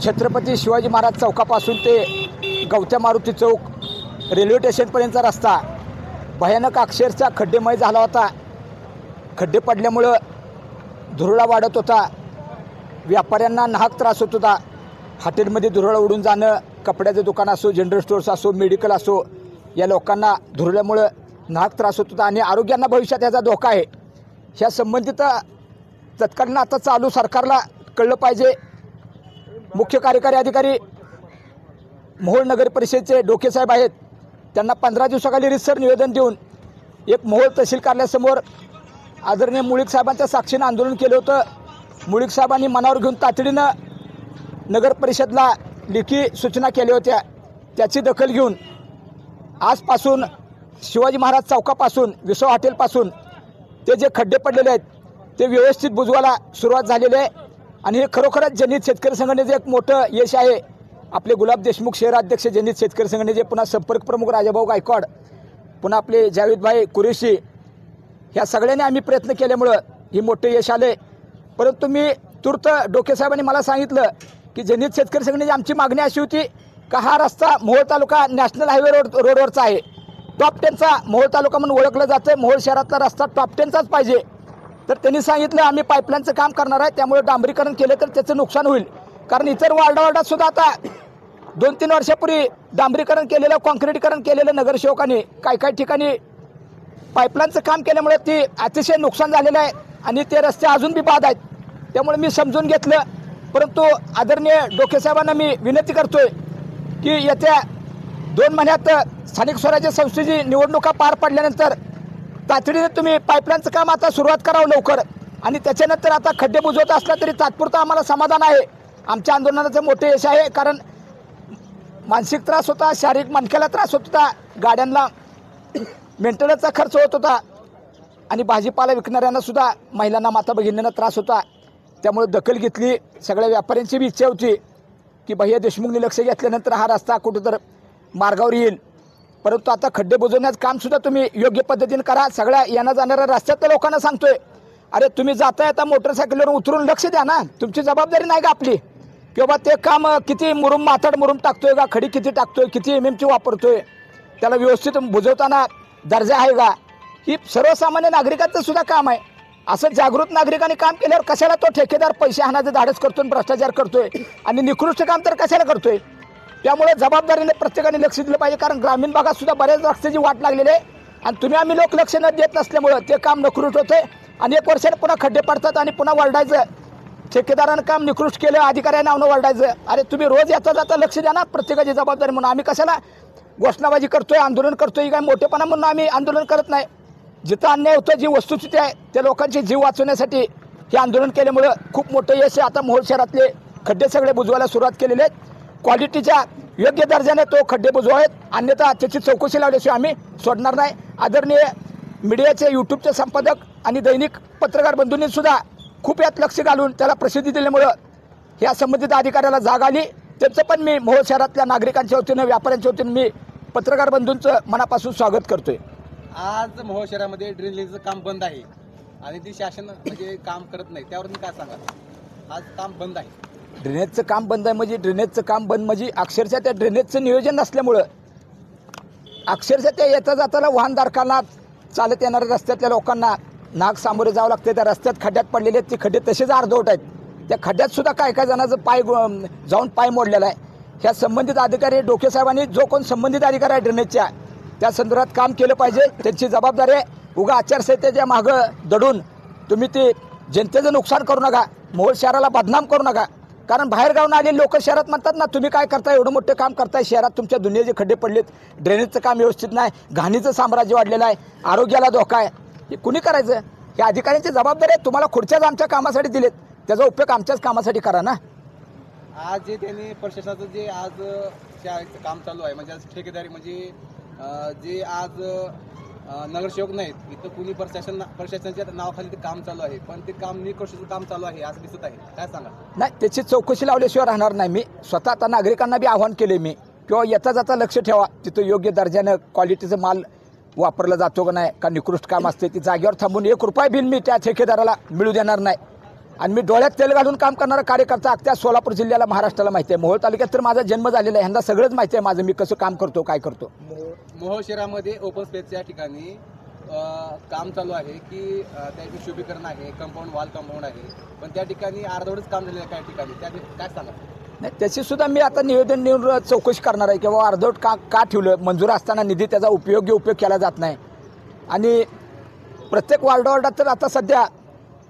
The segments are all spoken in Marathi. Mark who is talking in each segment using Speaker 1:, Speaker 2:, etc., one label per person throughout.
Speaker 1: छत्रपती शिवाजी महाराज चौकापासून ते गवत्या मारुती चौक रेल्वे स्टेशनपर्यंतचा रस्ता भयानक अक्षरशः खड्डेमय झाला होता। खड्डे पडल्यामुळं धुरळा वाढत होता, व्यापाऱ्यांना नाहक त्रास होत होता। हॉटेलमध्ये धुरळा उडून जाणं, कपड्याचं दुकान असो, जनरल स्टोर्स असो, मेडिकल असो, या लोकांना धुरळ्यामुळं नाहक त्रास होत होता आणि आरोग्यांना भविष्यात याचा धोका आहे। ह्या संबंधित तत्कालीन आता चालू सरकारला कळलं पाहिजे। मुख्य कार्यकारी अधिकारी मोहोळ नगर परिषदेचे डोके साहेब आहेत, त्यांना 15 दिवसाखाली रितसर निवेदन देऊन एक मोहोळ तहसील कार्यालयासमोर आदरणीय मुळीक साहेबांच्या साक्षीनं आंदोलन केलं होतं। मुळीक साहेबांनी मनावर घेऊन तातडीनं नगर परिषदला लेखी सूचना केल्या होत्या। त्याची दखल घेऊन आजपासून शिवाजी महाराज चौकापासून विसव हॉटेलपासून ते जे खड्डे पडलेले आहेत ते व्यवस्थित बुजवायला सुरुवात झालेली आहे आणि हे खरोखरच जनहित शेतकरी संघटनेचं एक मोठं यश आहे। आपले गुलाब देशमुख शहराध्यक्ष जनहित शेतकरी संघटनेचे, पुन्हा संपर्क प्रमुख राजाभाऊ गायकवाड, पुन्हा आपले जावेदभाई कुरेशी, ह्या सगळ्यांनी आम्ही प्रयत्न केल्यामुळं ही मोठे यश आले। परंतु मी तूर्त डोके साहेबांनी मला सांगितलं की जनहित शेतकरी संघटनेची आमची मागणी अशी होती का हा रस्ता मोहोळ तालुका नॅशनल हायवे रोडवरचा आहे, टॉप 10चा मोहोळ तालुका म्हणून ओळखलं जातं। मोहोळ शहरातला रस्ता टॉप 10चाच पाहिजे। तर त्यांनी सांगितलं आम्ही पाईपलाईनचं काम करणार आहे, त्यामुळे डांबरीकरण केलं तर त्याचं नुकसान होईल। कारण इतर वार्डात सुद्धा आता 2-3 वर्षापूर्वी डांबरीकरण केलेलं, कॉन्क्रीटीकरण केलेलं नगरसेवकांनी काही ठिकाणी पाईपलाईनचं काम केल्यामुळे ती अतिशय नुकसान झालेलं आहे आणि ते रस्ते अजून बी बाद आहेत। त्यामुळे मी समजून घेतलं, परंतु आदरणीय डोके साहेबांना मी विनंती करतोय की येत्या 2 महिन्यात स्थानिक स्वराज्य संस्थेची निवडणुका पार पडल्यानंतर तातडीने तुम्ही पाईपलाईनचं काम आता सुरुवात करावं लवकर आणि त्याच्यानंतर आता खड्डे बुजवत असला तरी तात्पुरतं आम्हाला समाधान आहे। आमच्या आंदोलनाचं मोठे यश आहे, कारण मानसिक त्रास होता, शारीरिक मणक्याला त्रास होत होता, गाड्यांना मेंटेनन्सचा खर्च होत होता आणि भाजीपाला विकणाऱ्यांना सुद्धा, महिलांना, माता भगिनींना त्रास होता। त्यामुळे दखल घेतली। सगळ्या व्यापाऱ्यांची बी इच्छा होती की भैया देशमुखनी लक्ष घेतल्यानंतर हा रस्ता कुठंतर मार्गावर येईल, परंतु आता खड्डे बुजवण्याचं कामसुद्धा तुम्ही योग्य पद्धतीने करा। सगळ्या येण्या जाणाऱ्या रस्त्यातल्या लोकांना सांगतोय, अरे तुम्ही जाताय आता मोटरसायकलवर उतरून लक्ष द्या ना, तुमची जबाबदारी नाही का आपली की बाबा ते काम किती माथाड मुरुम टाकतोय का, खडी किती टाकतोय, किती MM ची वापरतोय, त्याला व्यवस्थित बुजवताना दर्जा आहे का, ही सर्वसामान्य नागरिकांचं सुद्धा काम आहे। असं जागृत नागरिकांनी काम केल्यावर कशाला तो ठेकेदार पैसे हाणाचं धाडस करतोय, भ्रष्टाचार करतोय आणि निकृष्ट काम तर कशाला करतोय। त्यामुळे जबाबदारीने प्रत्येकाने लक्ष दिलं पाहिजे, कारण ग्रामीण भागात सुद्धा बऱ्याच रस्त्याची वाट लागलेली आहे आणि तुम्ही आम्ही लोक लक्ष न देत नसल्यामुळं ते काम निकृष्ट होतंय आणि 1 वर्षाने पुन्हा खड्डे पडतात आणि पुन्हा वरडायचं, ठेकेदारानं काम निकृष्ट केलं, अधिकाऱ्यांना नावनं वरडायचं। अरे तुम्ही रोज येता जाता लक्ष द्या ना, प्रत्येकाची जबाबदारी म्हणून। आम्ही कशाला घोषणाबाजी करतोय, आंदोलन करतोय, काय मोठेपणा म्हणून आम्ही आंदोलन करत नाही। जिथं अन्याय होतं, जी वस्तुस्थिती आहे त्या लोकांचे जीव वाचवण्यासाठी हे आंदोलन केल्यामुळं खूप मोठं यश आहे। आता मोहोळ शहरातले खड्डे सगळे बुजवायला सुरुवात केलेले आहेत। क्वालिटीच्या योग्य दर्जाने तो खड्डे बुजवावेत, अन्यथा त्याची चौकशी लावल्याशिवाय आम्ही सोडणार नाही। आदरणीय मीडियाचे, यूट्यूबचे संपादक आणि दैनिक पत्रकार बंधूंनी सुद्धा खूप यात लक्ष घालून त्याला प्रसिद्धी दिल्यामुळं ह्या संबंधित अधिकाऱ्याला जाग आली। त्याचं पण मी मोहोळ शहरातल्या नागरिकांच्या वतीनं, व्यापाऱ्यांच्या वतीनं मी पत्रकार बंधूंचं मनापासून स्वागत करतोय।
Speaker 2: आज मोहोळ शहरामध्ये ड्रेनेजचं काम बंद आहे आणि ती शासन म्हणजे काम करत नाही, त्यावर मी काय सांगा? आज काम बंद आहे,
Speaker 1: ड्रेनेजचं काम बंद आहे म्हणजे ड्रेनेजचं काम बंद म्हणजे अक्षरशः त्या ड्रेनेजचं नियोजन नसल्यामुळं अक्षरशः त्या येता जाताना वाहनधारकांना, चालत येणाऱ्या रस्त्यातल्या लोकांना नाग सामोरे जावं लागते। त्या रस्त्यात खड्ड्यात पडलेले आहेत, ते खड्डे तसेच अर्धवट आहेत। त्या खड्ड्यात सुद्धा काय जणांचं पाय जाऊन पाय मोडलेला आहे। ह्या संबंधित अधिकारी डोके साहेबांनी, जो कोण संबंधित अधिकारी आहे ड्रेनेजच्या, त्या संदर्भात काम केलं पाहिजे, त्यांची जबाबदारी आहे। उगा आचारसंहितेच्या मागं दडून तुम्ही ते जनतेचं नुकसान करू नका, मोहोळ शहराला बदनाम करू नका। कारण बाहेरगावून आलेले लोक शहरात म्हणतात ना, तुम्ही काय करताय, एवढं मोठं काम करताय, शहरात तुमच्या दुनियेचे खड्डे पडलेत, ड्रेनेजचं काम व्यवस्थित नाही, घाणीचं साम्राज्य वाढलेलं आहे, आरोग्याला धोका आहे, हे कुणी करायचं? हे अधिकाऱ्यांची जबाबदारी आहे। तुम्हाला खुर्च्याच आमच्या कामासाठी दिलेत, त्याचा उपयोग आमच्याच कामासाठी करा ना।
Speaker 2: आज जे त्यांनी प्रशासनाचं जे आज काम चालू आहे, म्हणजे आज ठेकेदारी म्हणजे जे आज नगरसेवक नाहीत, इथं कुणी प्रशासनाच्या नावाखाली ते काम चालू आहे, पण ते काम निकृष्ट काम चालू आहे असं दिसत आहे, काय सांगा? नाही,
Speaker 1: त्याची चौकशी लावल्याशिवाय राहणार नाही। मी स्वतः आता नागरिकांना बी आव्हान केले मी, किंवा येता जाता लक्ष ठेवा, तिथं योग्य दर्जानं क्वालिटीचं माल वापरला जातो का नाही, का निकृष्ट काम असते ती जागेवर थांबून 1 रुपया बिल मी त्या ठेकेदाराला मिळू देणार नाही। आणि मी डोळ्यात तेल घालून काम करणारा कार्यकर्ता अख्ख्या सोलापूर जिल्ह्याला, महाराष्ट्राला माहिती आहे. मोहोळ तालुक्यात तर माझा जन्म झालेला आहे. ह्यांना सगळंच माहिती आहे माझं, मी कसं काम करतो, काय करतो.
Speaker 2: मोहोळ शहरामध्ये ओपन स्पेसच्या ठिकाणी काम चालू आहे की त्याचे शुभीकरण आहे, कंपाऊंड वॉल कंपाऊंड आहे, पण त्या ठिकाणी अर्धवटच काम झालेलं आहे काही ठिकाणी. त्या काय सांगा?
Speaker 1: नाही, त्याची सुद्धा मी आता निवेदन देऊन चौकशी करणार आहे की बाबा अर्धवट का ठेवलं. मंजूर असताना निधी त्याचा उपयोग केला जात नाही. आणि प्रत्येक वार्डात तर आता सध्या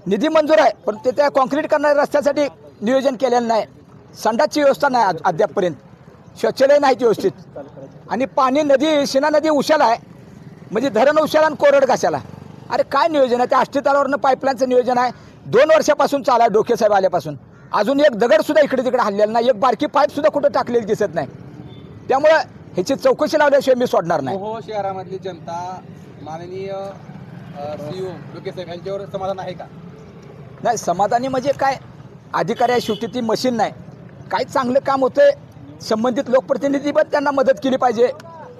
Speaker 1: निधी मंजूर आहे, पण ते त्या कॉन्क्रीट करणाऱ्या रस्त्यासाठी नियोजन केलेलं नाही. संडासची व्यवस्था नाही अद्यापपर्यंत, शौचालय नाहीत व्यवस्थित. आणि पाणी नदी, शिना नदी उशाला आहे, म्हणजे धरण उशाला आणि कोरड घासाला. अरे काय नियोजन आहे? त्या आष्टी तलावावरनं पाईपलाईनचं नियोजन आहे, 2 वर्षापासून चालू आहे. डोके साहेब आल्यापासून अजून एक दगडसुद्धा इकडे तिकडे हल्लेला नाही, एक बारकी पाईपसुद्धा कुठं टाकलेली दिसत नाही. त्यामुळं ह्याची चौकशी लावल्याशिवाय मी सोडणार नाही.
Speaker 2: मोहोळ शहरामधली जनता माननीय CEO डोके साहेब यांच्यावर समाधान आहे का?
Speaker 1: नाही, समाधानी म्हणजे काय, अधिकारी आहे शेवटी, ती मशीन नाही. काय चांगलं काम होतंय, संबंधित लोकप्रतिनिधी पण त्यांना मदत केली पाहिजे.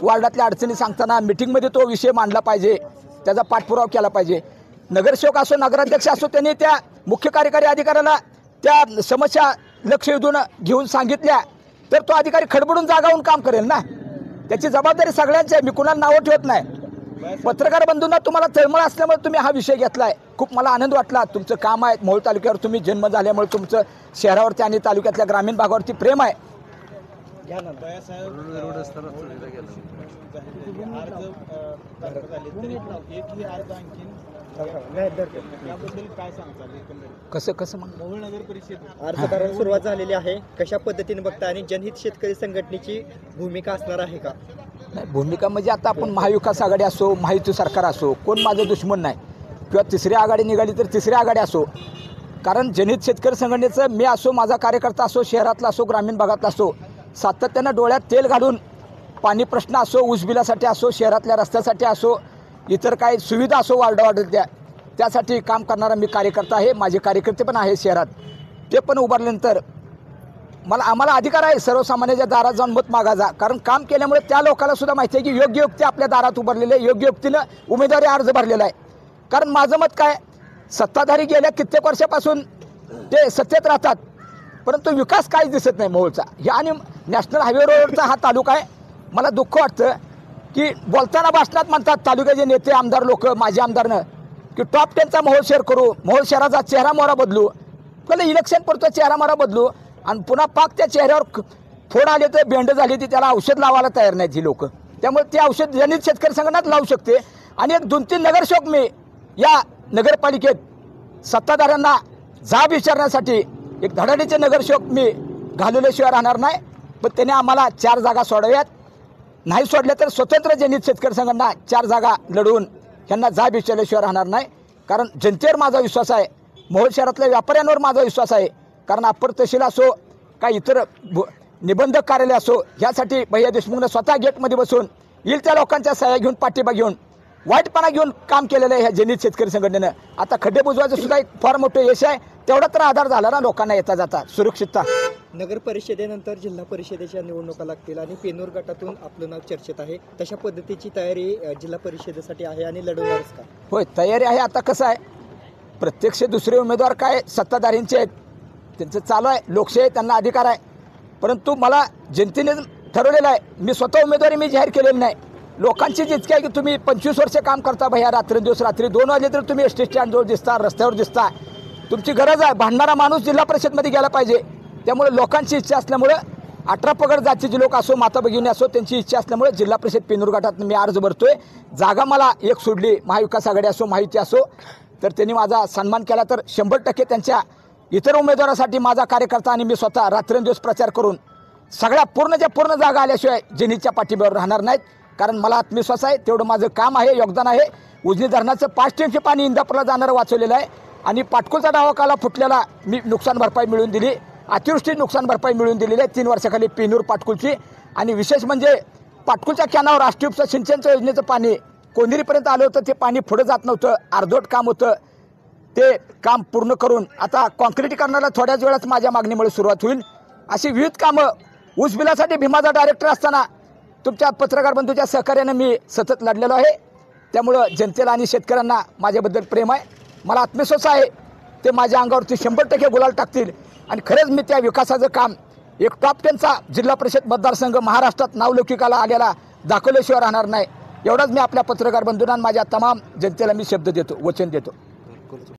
Speaker 1: वार्डातल्या अडचणी सांगताना मिटिंगमध्ये तो विषय मांडला पाहिजे, त्याचा पाठपुरावा केला पाहिजे. नगरसेवक असो, नगराध्यक्ष असो, त्यांनी त्या मुख्य कार्यकारी अधिकाऱ्याला त्या समस्या लक्ष घेऊन सांगितल्या तर तो अधिकारी खडबडून जागावून काम करेल ना. त्याची जबाबदारी सगळ्यांची आहे, मी कुणाला नावं ठेवत नाही. पत्रकार बंधूंना तुम्हाला तळमळ असल्यामुळे तुम्ही हा विषय घेतलाय, खूप मला आनंद वाटला. तुमचं काम आहे, मोहोळ तालुक्यावर तुम्ही जन्म झाल्यामुळे तुमचं शहरावरती आणि तालुक्यातल्या ग्रामीण भागावरती प्रेम आहे. कसं मोहोळ नगर परिषद
Speaker 3: अर्ज करायला सुरुवात झालेली आहे, कशा पद्धतीने बघता आणि जनहित शेतकरी संघटनेची भूमिका असणार आहे का?
Speaker 1: नाही, भूमिका म्हणजे आता आपण महाविकास आघाडी असो, महायुती सरकार असो, कोण माझं दुश्मन नाही, किंवा तिसरी आघाडी निघाली तर तिसरी आघाडी असो. कारण जनहित शेतकरी संघटनेचं मी असो, माझा कार्यकर्ता असो, शहरातला असो, ग्रामीण भागातला असो, सातत्यानं डोळ्यात तेल घालून पाणी प्रश्न असो, ऊस बिलासाठी असो, शहरातल्या रस्त्यासाठी असो, इतर काही सुविधा असो वार्डावार्डातल्या, त्यासाठी काम करणारा मी कार्यकर्ता आहे. माझे कार्यकर्ते पण आहे शहरात, ते पण उभारल्यानंतर आम्हाला अधिकार आहे सर्वसामान्याच्या दारात जाऊन मत मागायचा. कारण काम केल्यामुळे त्या लोकांना सुद्धा माहिती आहे की योग्य व्यक्ती आपल्या दारात उभारलेले, योग्य व्यक्तीनं उमेदवारी अर्ज भरलेला आहे. कारण माझं मत काय, सत्ताधारी गेल्या कित्येक वर्षापासून ते सत्तेत राहतात, परंतु विकास काहीच दिसत नाही मोहोळचा. ह्या आणि नॅशनल हायवे रोडचा हा तालुका आहे. मला दुःख वाटतं की बोलताना भाषणात म्हणतात तालुक्याचे नेते, आमदार लोक, माझे आमदारनं, की टॉप 10चा मोहोळ शहर करू, मोहोळ शहराचा चेहरा मोहरा बदलू. पहिले इलेक्शन पुरतो चेहरा मोहरा बदलू आणि पुन्हा पाक त्या चेहऱ्यावर फोड आले तर बेंड झाली ती त्याला औषध लावायला तयार नाहीत ही लोक. त्यामुळे ते औषध जनहित शेतकरी संघटनाच लावू शकते. आणि एक 2-3 नगरसेवक मी या नगरपालिकेत सत्ताधाऱ्यांना जाब विचारण्यासाठी एक धडाडीचे नगरसेवक मी घालवल्याशिवाय राहणार नाही. पण त्याने आम्हाला 4 जागा सोडव्यात, नाही सोडल्या तर स्वतंत्र जनहित शेतकरी संघटना 4 जागा लढवून ह्यांना जाब विचारल्याशिवाय राहणार नाही. कारण जनतेवर माझा विश्वास आहे, मोहोळ शहरातल्या व्यापाऱ्यांवर माझा विश्वास आहे. कारण अप्पर तहसील असो का इतर निबंधक कार्यालय असो, ह्यासाठी भैया देशमुखनं स्वतः गेटमध्ये बसून येईल त्या लोकांच्या सह्या घेऊन, पाठिंबा घेऊन, वाईटपणा घेऊन काम केलेलं आहे ह्या जनहित शेतकरी संघटनेनं. आता खड्डे बुजवायचं सुद्धा एक फार मोठं यश आहे. तेवढा तर आधार झाला ना लोकांना येता जाता सुरक्षितता.
Speaker 3: नगर परिषदेनंतर जिल्हा परिषदेच्या निवडणुका लागतील आणि पेनूर गटातून आपलं नाव चर्चेत आहे, तशा पद्धतीची तयारी जिल्हा परिषदेसाठी आहे आणि लढवणारच का?
Speaker 1: होय, तयारी आहे. आता कसं आहे, प्रत्यक्ष दुसरे उमेदवार काय सत्ताधाऱ्यांचे आहेत, त्यांचं चालू आहे, लोकशाही, त्यांना अधिकार आहे. परंतु मला जनतेने ठरवलेलं आहे, मी स्वतः उमेदवारी मी जाहीर केलेली नाही. लोकांची जितकी आहे की तुम्ही 25 वर्ष काम करता भैया, रात्रंदिवस रात्री 2 वाजले तर तुम्ही एस टी स्टँडजवळ दिसता, रस्त्यावर दिसता. तुमची गरज आहे, भांडणारा माणूस जिल्हा परिषदमध्ये गेला पाहिजे. त्यामुळे लोकांची इच्छा असल्यामुळं 18 पगड जातीचे लोक असो, माता भगिनी असो, त्यांची इच्छा असल्यामुळे जिल्हा परिषद पेनूर गटात मी अर्ज भरतोय. जागा मला एक सोडली, महाविकास आघाडी असो, माहिती असो, तर त्यांनी माझा सन्मान केला तर 100% त्यांच्या इतर उमेदवारासाठी माझा कार्यकर्ता आणि मी स्वतः रात्रंदिवस प्रचार करून सगळ्या पूर्णच्या पूर्ण जागा आल्याशिवाय जनहितच्या पाठींब्यावर राहणार नाहीत. कारण मला आत्मविश्वास आहे, तेवढं माझं काम आहे, योगदान आहे. उजनी धरणाचं 5 टीएमसी पाणी इंदापूरला जाणारं वाचवलेलं आहे. आणि पाटकुलचा डावाकाला फुटल्याला मी नुकसान भरपाई मिळवून दिली, अतिवृष्टी नुकसान भरपाई मिळवून दिलेली आहे 3 वर्षाखाली पेनूर पाटकुलची. आणि विशेष म्हणजे पाटकुलच्या कॅनावर राष्ट्रीय उपसा सिंचनच्या योजनेचं पाणी कोंदिरीपर्यंत आलं होतं, ते पाणी पुढं जात नव्हतं, अर्धवट काम होतं. ते काम पूर्ण करून आता कॉन्क्रिटीकरणाला थोड्याच वेळात माझ्या मागणीमुळे सुरुवात होईल. अशी विविध कामं, ऊस बिलासाठी भीमाचा डायरेक्टर असताना तुमच्या पत्रकार बंधूच्या सहकार्यानं मी सतत लढलेलो आहे. त्यामुळं जनतेला आणि शेतकऱ्यांना माझ्याबद्दल प्रेम आहे. मला आत्मविश्वास आहे ते माझ्या अंगावरती 100% गुलाल टाकतील आणि खरंच मी त्या विकासाचं काम एक टॉप 10चा जिल्हा परिषद मतदारसंघ महाराष्ट्रात नावलौकिकाला आलेला दाखवल्याशिवाय राहणार नाही. एवढाच मी आपल्या पत्रकार बंधूंना माझ्या तमाम जनतेला मी शब्द देतो, वचन देतो.